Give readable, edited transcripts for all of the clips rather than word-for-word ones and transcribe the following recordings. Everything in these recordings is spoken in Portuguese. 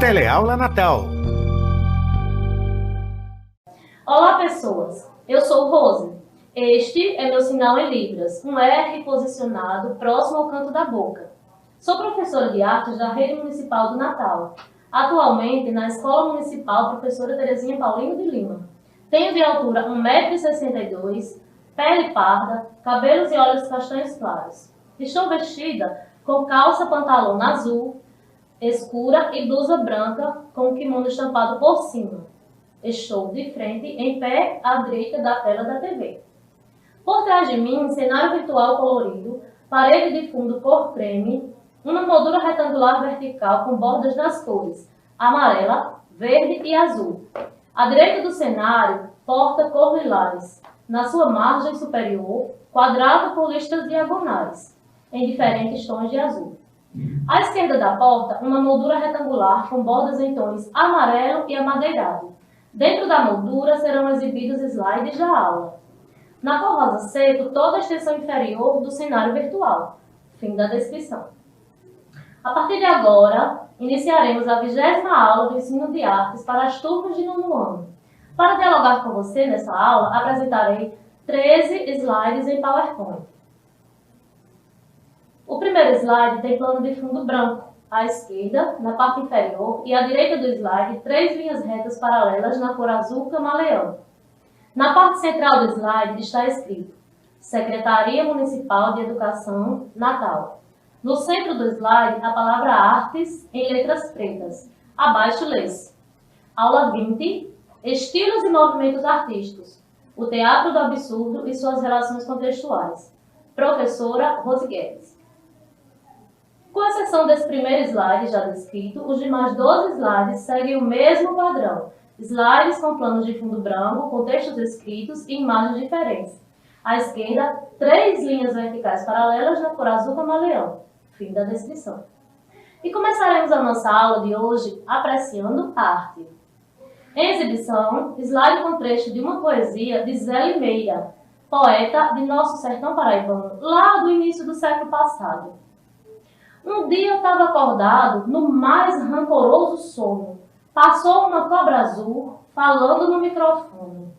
Teleaula Natal. Olá, pessoas. Eu sou Rose. Este é meu sinal em Libras, um R posicionado próximo ao canto da boca. Sou professora de artes da Rede Municipal do Natal, atualmente na Escola Municipal Professora Terezinha Paulino de Lima. Tenho de altura 1,62 m, pele parda, cabelos e olhos castanhos claros. Estou vestida com calça pantalão azul escura e blusa branca com o kimono estampado por cima. Estou de frente, em pé, à direita da tela da TV. Por trás de mim, cenário virtual colorido, parede de fundo cor creme, uma moldura retangular vertical com bordas nas cores amarela, verde e azul. À direita do cenário, porta cor lilás. Na sua margem superior, quadrado com listas diagonais, em diferentes tons de azul. À esquerda da porta, uma moldura retangular com bordas em tons amarelo e amadeirado. Dentro da moldura serão exibidos slides da aula. Na cor rosa seco, toda a extensão inferior do cenário virtual. Fim da descrição. A partir de agora, iniciaremos a 20ª aula do ensino de artes para as turmas de 9º ano. Para dialogar com você nessa aula, apresentarei 13 slides em PowerPoint. O primeiro slide tem plano de fundo branco, à esquerda, na parte inferior, e à direita do slide, 3 linhas retas paralelas na cor azul camaleão. Na parte central do slide está escrito Secretaria Municipal de Educação, Natal. No centro do slide, a palavra Artes em letras pretas. Abaixo lê-se Aula 20, Estilos e Movimentos Artísticos, o Teatro do Absurdo e suas relações contextuais. Professora Rose Guedes. Com exceção desse primeiro slide já descrito, os demais 12 slides seguem o mesmo padrão. Slides com planos de fundo branco, com textos escritos e imagens diferentes. À esquerda, 3 linhas verticais paralelas na cor azul camaleão. Fim da descrição. E começaremos a nossa aula de hoje apreciando arte. Em exibição, slide com trecho de uma poesia de Zé Limeira, poeta de nosso sertão paraibano, lá do início do século passado. Um dia eu estava acordado no mais rancoroso sono. Passou uma cobra azul falando no microfone.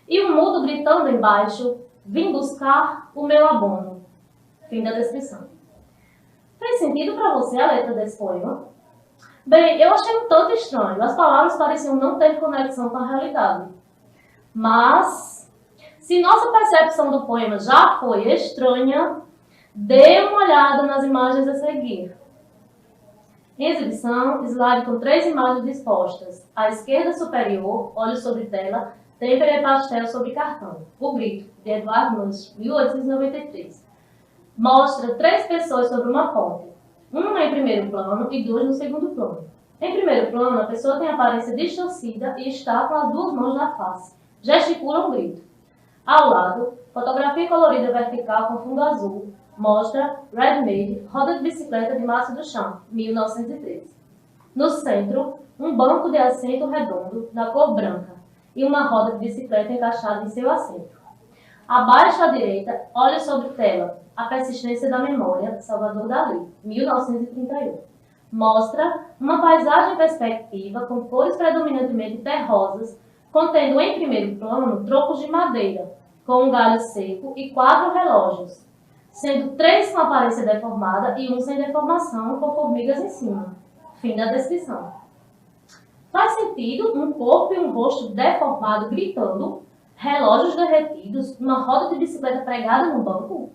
E um mudo gritando embaixo, vim buscar o meu abono. Fim da descrição. Fez sentido para você a letra desse poema? Bem, eu achei um tanto estranho. As palavras pareciam não ter conexão com a realidade. Mas, se nossa percepção do poema já foi estranha, dê uma olhada nas imagens a seguir. Em exibição, slide com 3 imagens dispostas. À esquerda superior, olho sobre tela, têmpera e pastel sobre cartão. O Grito, de Eduardo Nunes, 1893. Mostra 3 pessoas sobre uma ponte. Uma em primeiro plano e 2 no segundo plano. Em primeiro plano, a pessoa tem a aparência distorcida e está com as 2 mãos na face. Gesticula um grito. Ao lado, fotografia colorida vertical com fundo azul. Mostra Red Made, roda de bicicleta de Márcio Duchamp, 1913. No centro, um banco de assento redondo, da cor branca, e uma roda de bicicleta encaixada em seu assento. Abaixo à direita, olho sobre tela, A Persistência da Memória, Salvador Dalí, 1931. Mostra uma paisagem perspectiva com cores predominantemente terrosas, contendo em primeiro plano trocos de madeira, com um galho seco e 4 relógios, sendo 3 com aparência deformada e 1 sem deformação, com formigas em cima. Fim da descrição. Faz sentido um corpo e um rosto deformado gritando, relógios derretidos, uma roda de bicicleta pregada no banco?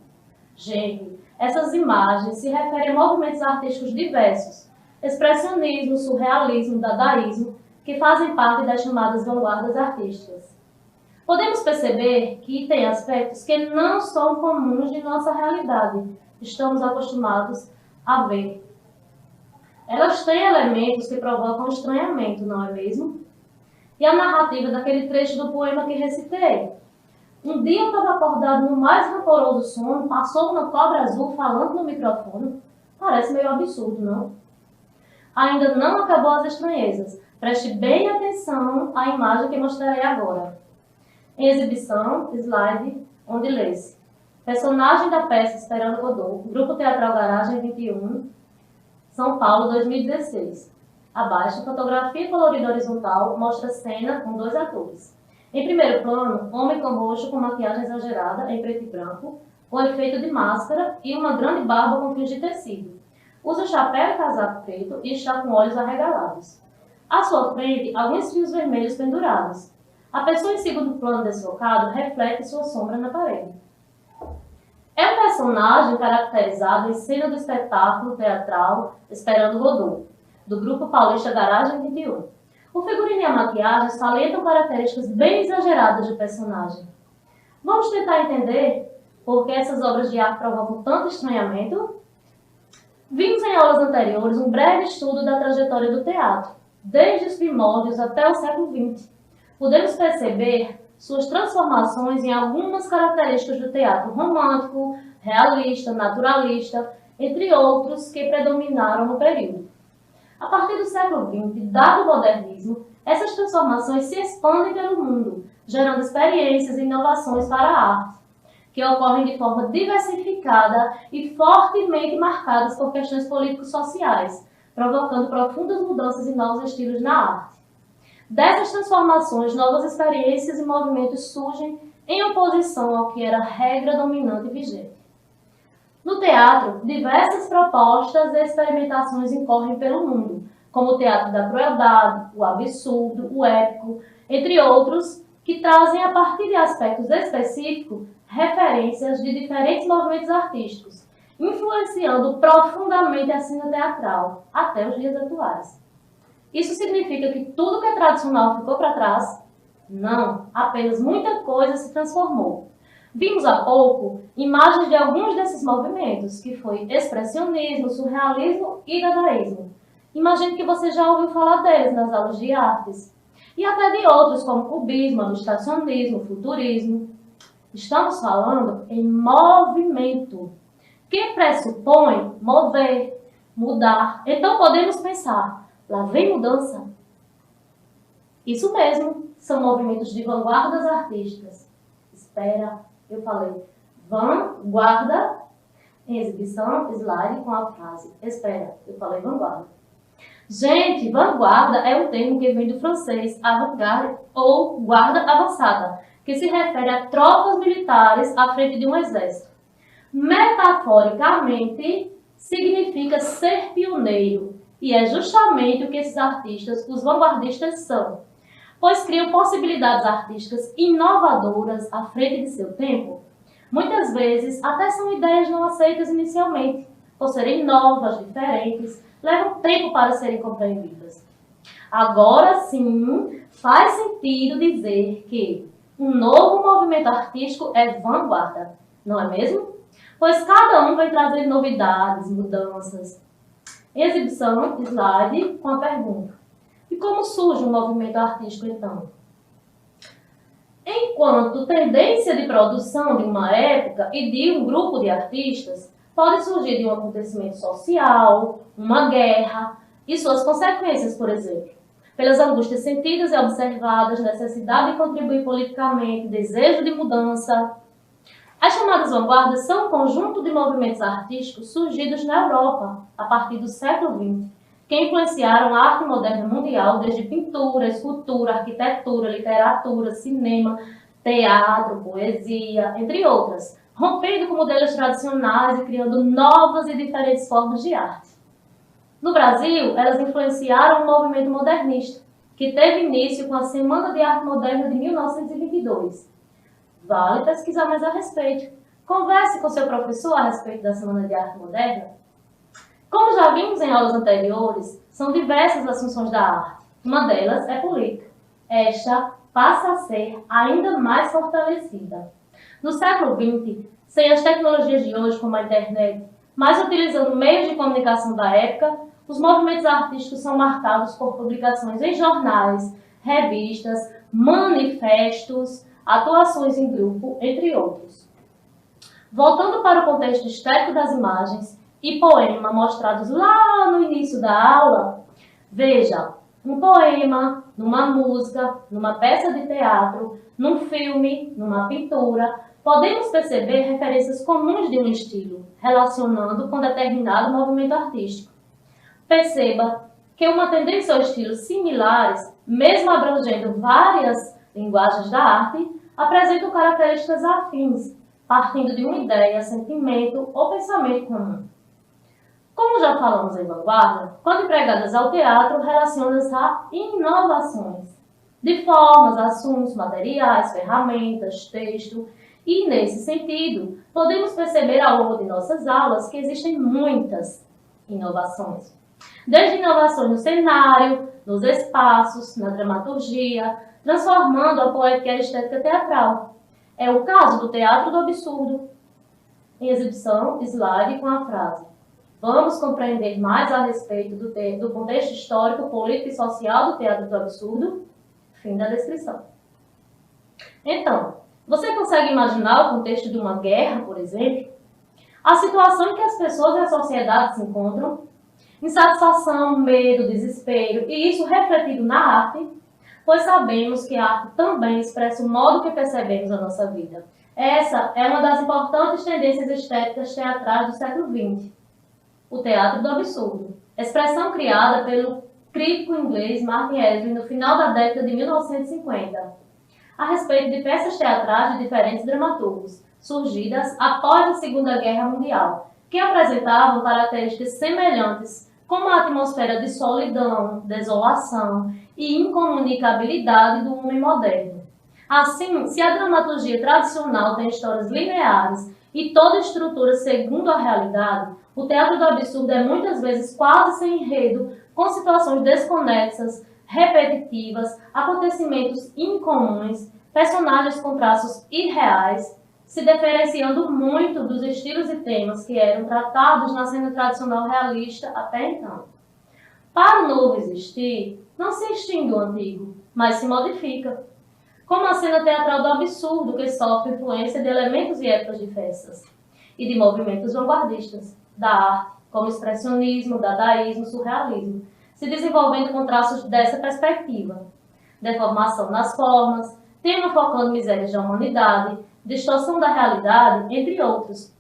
Gente, essas imagens se referem a movimentos artísticos diversos, expressionismo, surrealismo, dadaísmo, que fazem parte das chamadas vanguardas artísticas. Podemos perceber que tem aspectos que não são comuns de nossa realidade. Estamos acostumados a ver. Elas têm elementos que provocam estranhamento, não é mesmo? E a narrativa daquele trecho do poema que recitei. Um dia eu estava acordado no mais rancoroso sono, passou uma cobra azul falando no microfone. Parece meio absurdo, não? Ainda não acabou as estranhezas. Preste bem atenção à imagem que mostrarei agora. Em exibição, slide, onde lê-se Personagem da peça Esperando Godot, Grupo Teatral Garagem 21, São Paulo, 2016. Abaixo, fotografia colorida horizontal mostra cena com 2 atores. Em primeiro plano, homem com rosto com maquiagem exagerada em preto e branco, com efeito de máscara e uma grande barba com fios de tecido. Usa chapéu e casaco preto e está com olhos arregalados. À sua frente, alguns fios vermelhos pendurados. A pessoa em segundo plano deslocado reflete sua sombra na parede. É um personagem caracterizado em cena do espetáculo teatral Esperando Godot, do grupo paulista Garagem 21. O figurino e a maquiagem salientam características bem exageradas do personagem. Vamos tentar entender por que essas obras de arte provocam tanto estranhamento? Vimos em aulas anteriores um breve estudo da trajetória do teatro, desde os primórdios até o século XX. Podemos perceber suas transformações em algumas características do teatro romântico, realista, naturalista, entre outros que predominaram no período. A partir do século XX, dado o modernismo, essas transformações se expandem pelo mundo, gerando experiências e inovações para a arte, que ocorrem de forma diversificada e fortemente marcadas por questões político-sociais, provocando profundas mudanças e novos estilos na arte. Dessas transformações, novas experiências e movimentos surgem em oposição ao que era a regra dominante e vigente. No teatro, diversas propostas e experimentações incorrem pelo mundo, como o teatro da crueldade, o absurdo, o épico, entre outros, que trazem a partir de aspectos específicos referências de diferentes movimentos artísticos, influenciando profundamente a cena teatral até os dias atuais. Isso significa que tudo que é tradicional ficou para trás? Não, apenas muita coisa se transformou. Vimos há pouco imagens de alguns desses movimentos, que foi expressionismo, surrealismo e dadaísmo. Imagino que você já ouviu falar deles nas aulas de artes. E até de outros, como cubismo, abstracionismo, futurismo. Estamos falando em movimento, que pressupõe mover, mudar. Então podemos pensar, lá vem mudança? Isso mesmo, são movimentos de vanguardas artísticas. Espera, eu falei vanguarda, em exibição, slide com a frase. Espera, eu falei vanguarda. Gente, vanguarda é um termo que vem do francês avant-garde ou guarda avançada, que se refere a tropas militares à frente de um exército. Metaforicamente, significa ser pioneiro, e é justamente o que esses artistas, os vanguardistas, são, pois criam possibilidades artísticas inovadoras à frente de seu tempo. Muitas vezes, até são ideias não aceitas inicialmente, por serem novas, diferentes, levam tempo para serem compreendidas. Agora sim, faz sentido dizer que um novo movimento artístico é vanguarda, não é mesmo? Pois cada um vai trazer novidades, mudanças. Exibição, slide, com a pergunta. E como surge um movimento artístico, então? Enquanto tendência de produção de uma época e de um grupo de artistas, pode surgir de um acontecimento social, uma guerra e suas consequências, por exemplo. Pelas angústias sentidas e observadas, necessidade de contribuir politicamente, desejo de mudança. As chamadas vanguardas são um conjunto de movimentos artísticos surgidos na Europa a partir do século XX, que influenciaram a arte moderna mundial desde pintura, escultura, arquitetura, literatura, cinema, teatro, poesia, entre outras, rompendo com modelos tradicionais e criando novas e diferentes formas de arte. No Brasil, elas influenciaram o movimento modernista, que teve início com a Semana de Arte Moderna de 1922. Vale pesquisar mais a respeito. Converse com seu professor a respeito da Semana de Arte Moderna. Como já vimos em aulas anteriores, são diversas as funções da arte. Uma delas é política. Esta passa a ser ainda mais fortalecida. No século XX, sem as tecnologias de hoje, como a internet, mas utilizando meios de comunicação da época, os movimentos artísticos são marcados por publicações em jornais, revistas, manifestos, atuações em grupo, entre outros. Voltando para o contexto estético das imagens e poema mostrados lá no início da aula, veja, um poema, numa música, numa peça de teatro, num filme, numa pintura, podemos perceber referências comuns de um estilo, relacionando com determinado movimento artístico. Perceba que uma tendência ou estilos similares, mesmo abrangendo várias linguagens da arte, apresentam características afins, partindo de uma ideia, sentimento ou pensamento comum. Como já falamos em vanguarda, quando empregadas ao teatro, relacionam-se a inovações, de formas, assuntos, materiais, ferramentas, texto, e nesse sentido, podemos perceber ao longo de nossas aulas que existem muitas inovações. Desde inovações no cenário, nos espaços, na dramaturgia, transformando a poética e a estética teatral. É o caso do Teatro do Absurdo, em exibição, slide com a frase: vamos compreender mais a respeito do contexto histórico, político e social do Teatro do Absurdo? Fim da descrição. Então, você consegue imaginar o contexto de uma guerra, por exemplo? A situação em que as pessoas e a sociedade se encontram? Insatisfação, medo, desespero, e isso refletido na arte, pois sabemos que a arte também expressa o modo que percebemos a nossa vida. Essa é uma das importantes tendências estéticas teatrais do século XX. O teatro do absurdo, expressão criada pelo crítico inglês Martin Asley no final da década de 1950, a respeito de peças teatrais de diferentes dramaturgos, surgidas após a Segunda Guerra Mundial, que apresentavam características semelhantes, como a atmosfera de solidão, desolação e incomunicabilidade do homem moderno. Assim, se a dramaturgia tradicional tem histórias lineares e toda estrutura segundo a realidade, o teatro do absurdo é muitas vezes quase sem enredo, com situações desconexas, repetitivas, acontecimentos incomuns, personagens com traços irreais, se diferenciando muito dos estilos e temas que eram tratados na cena tradicional realista até então. Para o novo existir, não se extingue o antigo, mas se modifica, como a cena teatral do absurdo, que sofre influência de elementos e épocas diversas, e de movimentos vanguardistas, da arte, como expressionismo, dadaísmo, surrealismo, se desenvolvendo com traços dessa perspectiva. Deformação nas formas, tema focando misérias da humanidade, distorção da realidade, entre outros.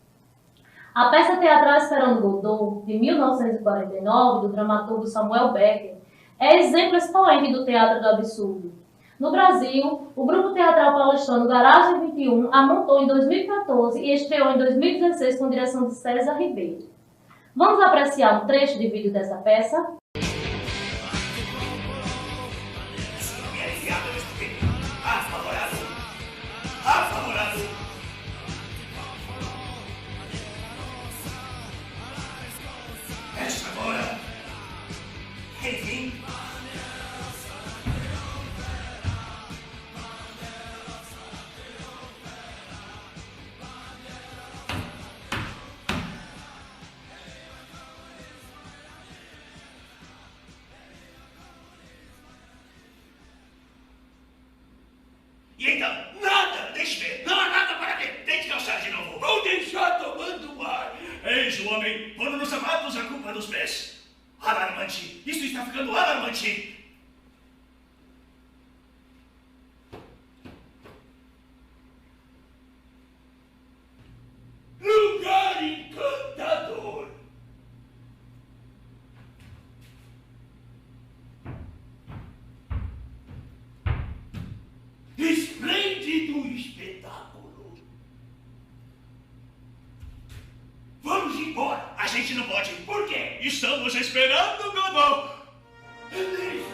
A peça teatral Esperando Godot, de 1949, do dramaturgo Samuel Beckett, é exemplo expoente do teatro do absurdo. No Brasil, o grupo teatral paulistano Garagem 21 a montou em 2014 e estreou em 2016 com direção de César Ribeiro. Vamos apreciar um trecho de vídeo dessa peça? E então, nada, deixe ver, não há nada para ver, tente calçar de novo. Vou deixar tomando ar. Eis o homem, pondo nos sapatos a culpa dos pés. Alarmante, isso está ficando alarmante. Lugar encantador. Esplêndido espetáculo. Vamos embora. A gente não pode. Por quê? Estamos esperando Godot. É mesmo.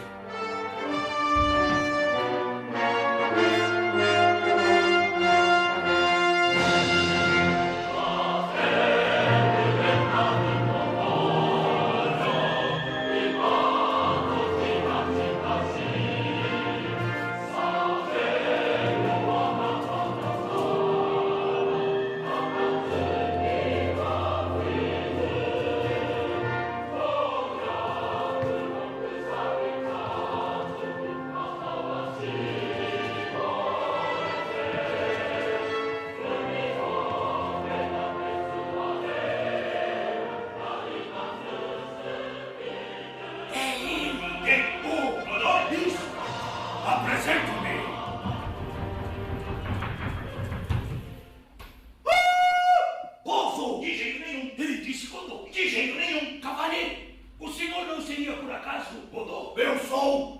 acaso, Godot? Eu sou...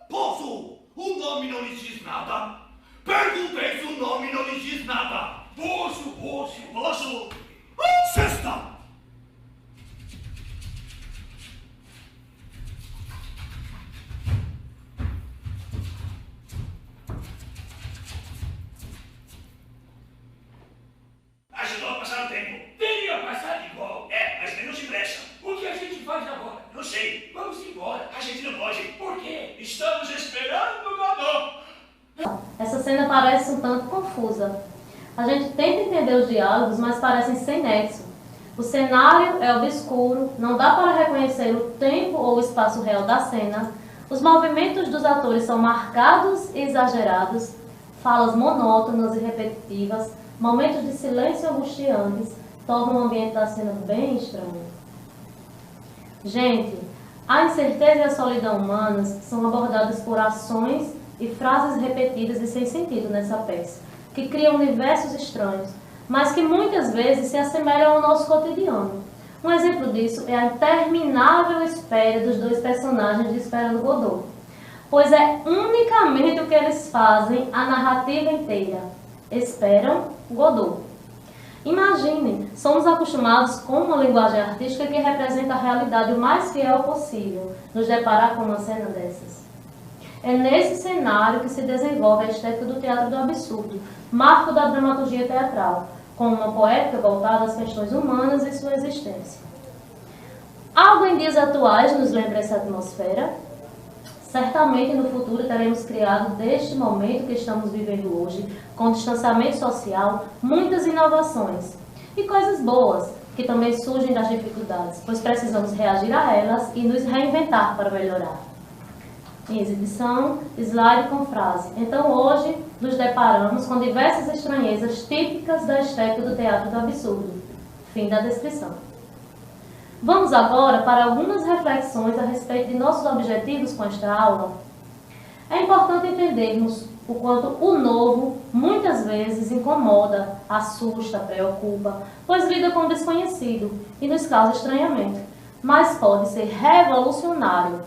Posso? O nome não lhe diz nada? Perguntei se o nome não lhe diz nada. Posso. Sexta! Ajudou a passar o tempo. Teria passado igual. É, mas menos depressa. O que a gente faz agora? Não sei. Vamos embora. A gente não pode. Por quê? Estamos esperando o Godot. Essa cena parece um tanto confusa. A gente tenta entender os diálogos, mas parecem sem nexo. O cenário é obscuro, não dá para reconhecer o tempo ou o espaço real da cena. Os movimentos dos atores são marcados e exagerados, falas monótonas e repetitivas, momentos de silêncio angustiantes tornam o ambiente da cena bem estranho. Gente, a incerteza e a solidão humanas são abordadas por ações e frases repetidas e sem sentido nessa peça, que criam universos estranhos, mas que muitas vezes se assemelham ao nosso cotidiano. Um exemplo disso é a interminável espera dos dois personagens de Esperando Godot, pois é unicamente o que eles fazem a narrativa inteira. Esperam Godot. Imaginem, somos acostumados com uma linguagem artística que representa a realidade o mais fiel possível, nos deparar com uma cena dessas. É nesse cenário que se desenvolve a estética do teatro do absurdo, marco da dramaturgia teatral, com uma poética voltada às questões humanas e sua existência. Algo em dias atuais nos lembra essa atmosfera? Certamente no futuro teremos criado deste momento que estamos vivendo hoje, com distanciamento social, muitas inovações e coisas boas, que também surgem das dificuldades, pois precisamos reagir a elas e nos reinventar para melhorar. Em exibição, slide com frase. Então hoje nos deparamos com diversas estranhezas típicas da estética do teatro do absurdo. Fim da descrição. Vamos agora para algumas reflexões a respeito de nossos objetivos com esta aula. É importante entendermos o quanto o novo muitas vezes incomoda, assusta, preocupa, pois lida com o desconhecido e nos causa estranhamento, mas pode ser revolucionário.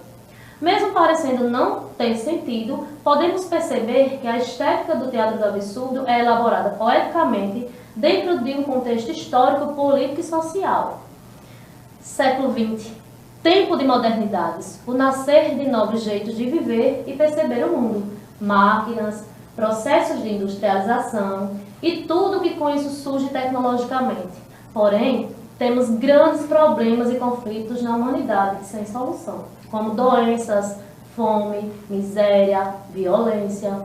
Mesmo parecendo não ter sentido, podemos perceber que a estética do teatro do absurdo é elaborada poeticamente dentro de um contexto histórico, político e social. Século XX, tempo de modernidades, o nascer de novos jeitos de viver e perceber o mundo, máquinas, processos de industrialização e tudo que com isso surge tecnologicamente. Porém, temos grandes problemas e conflitos na humanidade sem solução, como doenças, fome, miséria, violência.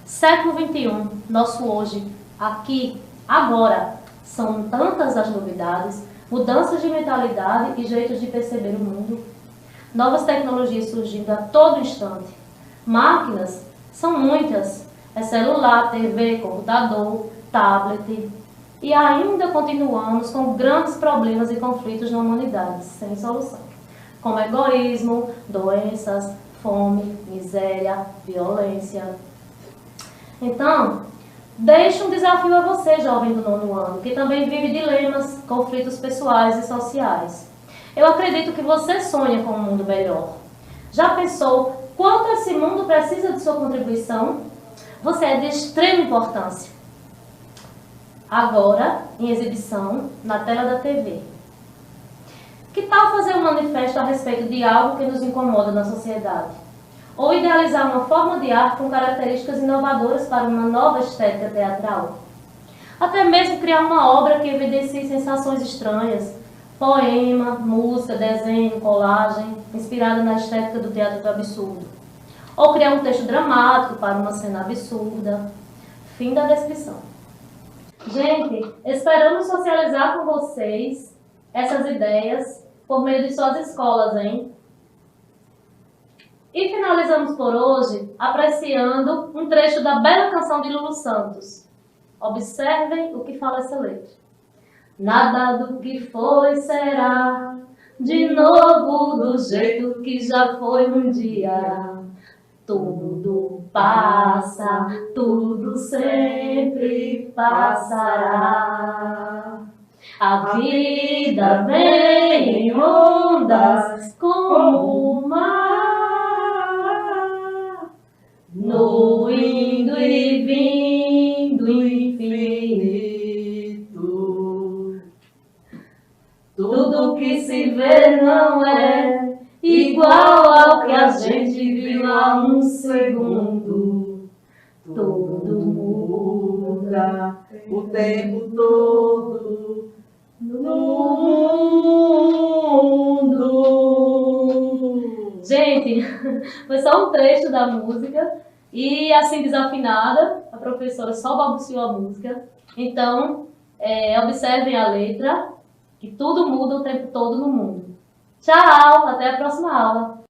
Século XXI, nosso hoje, aqui, agora, são tantas as novidades, mudanças de mentalidade e jeitos de perceber o mundo, novas tecnologias surgindo a todo instante. Máquinas são muitas, é celular, TV, computador, tablet, e ainda continuamos com grandes problemas e conflitos na humanidade, sem solução, como egoísmo, doenças, fome, miséria, violência. Então, deixo um desafio a você, jovem do 9º ano, que também vive dilemas, conflitos pessoais e sociais. Eu acredito que você sonha com um mundo melhor. Já pensou quanto esse mundo precisa de sua contribuição? Você é de extrema importância. Agora, em exibição, na tela da TV. Que tal fazer um manifesto a respeito de algo que nos incomoda na sociedade? Ou idealizar uma forma de arte com características inovadoras para uma nova estética teatral? Até mesmo criar uma obra que evidencie sensações estranhas, poema, música, desenho, colagem, inspirada na estética do teatro do absurdo. Ou criar um texto dramático para uma cena absurda. Fim da descrição. Gente, esperamos socializar com vocês essas ideias por meio de suas escolas, hein? E finalizamos por hoje apreciando um trecho da bela canção de Lulu Santos. Observem o que fala essa letra. Nada do que foi será de novo do jeito que já foi um dia. Tudo passa, tudo sempre passará. A vida vem em ondas como o mar, no indo e vindo infinito. Tudo que se vê não é igual ao que a gente viu há um segundo. Tudo muda o tempo todo no mundo. Gente, foi só um trecho da música e assim desafinada, a professora só balbuciou a música. Então, observem a letra, que tudo muda o tempo todo no mundo. Tchau, até a próxima aula.